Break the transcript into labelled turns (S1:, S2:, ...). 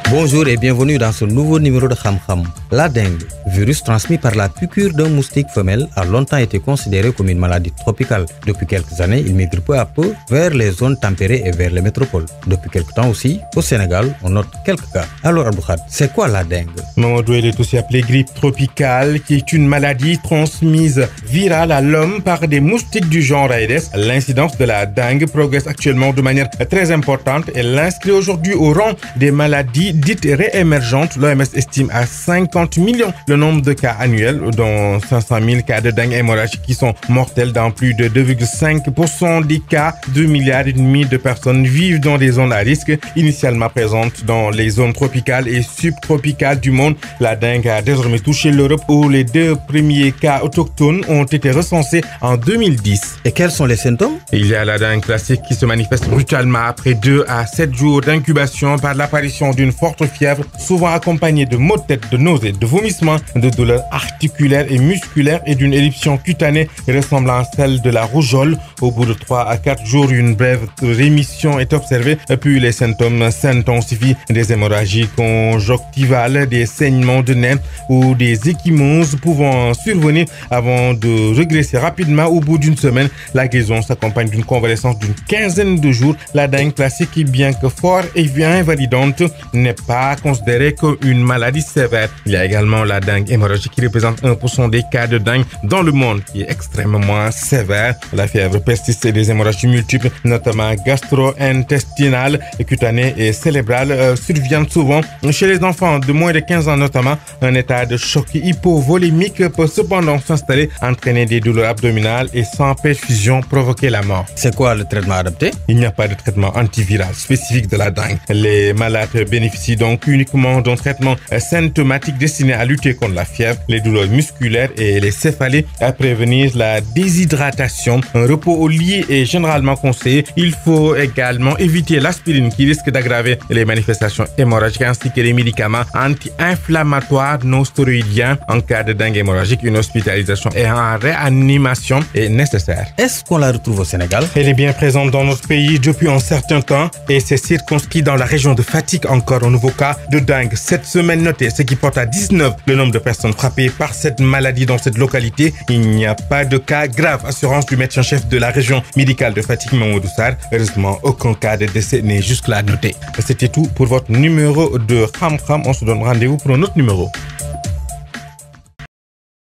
S1: Bonjour et bienvenue dans ce nouveau numéro de Kham Kham. La dengue, virus transmis par la piqûre d'un moustique femelle, a longtemps été considéré comme une maladie tropicale. Depuis quelques années, il migre peu à peu vers les zones tempérées et vers les métropoles. Depuis quelques temps aussi, au Sénégal, on note quelques cas. Alors Abdoukhad, c'est quoi la dengue?
S2: Mamadou, elle est aussi appelée grippe tropicale, qui est une maladie transmise virale à l'homme par des moustiques du genre Aedes. L'incidence de la dengue progresse actuellement de manière très importante et l'inscrit aujourd'hui au rang des maladies dites réémergentes. L'OMS estime à 50 millions le nombre de cas annuels, dont 500 000 cas de dengue hémorragique qui sont mortels. Dans plus de 2,5% des cas, 2,5 milliards de personnes vivent dans des zones à risque, initialement présentes dans les zones tropicales et subtropicales du monde. La dengue a désormais touché l'Europe où les 2 premiers cas autochtones ont été recensés en 2010.
S1: Et quels sont les symptômes?
S2: Il y a la dengue classique qui se manifeste brutalement après 2 à 7 jours d'incubation par l'apparition d'une forte fièvre, souvent accompagnée de maux de tête, de nausées, de vomissements, de douleurs articulaires et musculaires et d'une éruption cutanée ressemblant à celle de la rougeole. Au bout de 3 à 4 jours, une brève rémission est observée, puis les symptômes s'intensifient, des hémorragies conjonctivales, des saignements de nez ou des ecchymoses pouvant survenir avant de régresser rapidement. Au bout d'une semaine, la guérison s'accompagne d'une convalescence d'une quinzaine de jours. La dengue classique, bien que fort et bien invalidante, n'est pas considérée comme une maladie sévère. Il y a également la dengue hémorragique qui représente 1% des cas de dengue dans le monde, qui est extrêmement sévère. La fièvre persiste et des hémorragies multiples, notamment gastro-intestinales, cutanées et cérébrales, surviennent souvent. Chez les enfants de moins de 15 ans notamment, un état de choc hypovolémique peut cependant s'installer, entraîner des douleurs abdominales et sans perfusion provoquer la mort.
S1: C'est quoi le traitement adapté?
S2: Il n'y a pas de traitement antiviral spécifique de la dengue. Les malades bénéficient donc uniquement d'un traitement symptomatique destiné à lutter contre la fièvre, les douleurs musculaires et les céphalées, à prévenir la déshydratation. Un repos au lit est généralement conseillé. Il faut également éviter l'aspirine qui risque d'aggraver les manifestations hémorragiques ainsi que les médicaments anti-inflammatoires non stéroïdiens. En cas de dengue hémorragique, une hospitalisation et en réanimation est nécessaire.
S1: Est-ce qu'on la retrouve au Sénégal?
S2: Elle est bien présente dans notre pays depuis un certain temps et c'est circonscrit dans la région de Fatick. Encore un nouveau cas de dengue cette semaine noté, ce qui porte à 19 le nombre de personnes frappées par cette maladie dans cette localité. Il n'y a pas de cas grave, assurance du médecin-chef de la région médicale de Fatick, Mamadou Sarr. Heureusement, aucun cas de décès n'est jusque-là noté. C'était tout pour votre numéro de Kham Kham. On se donne rendez-vous pour un autre numéro.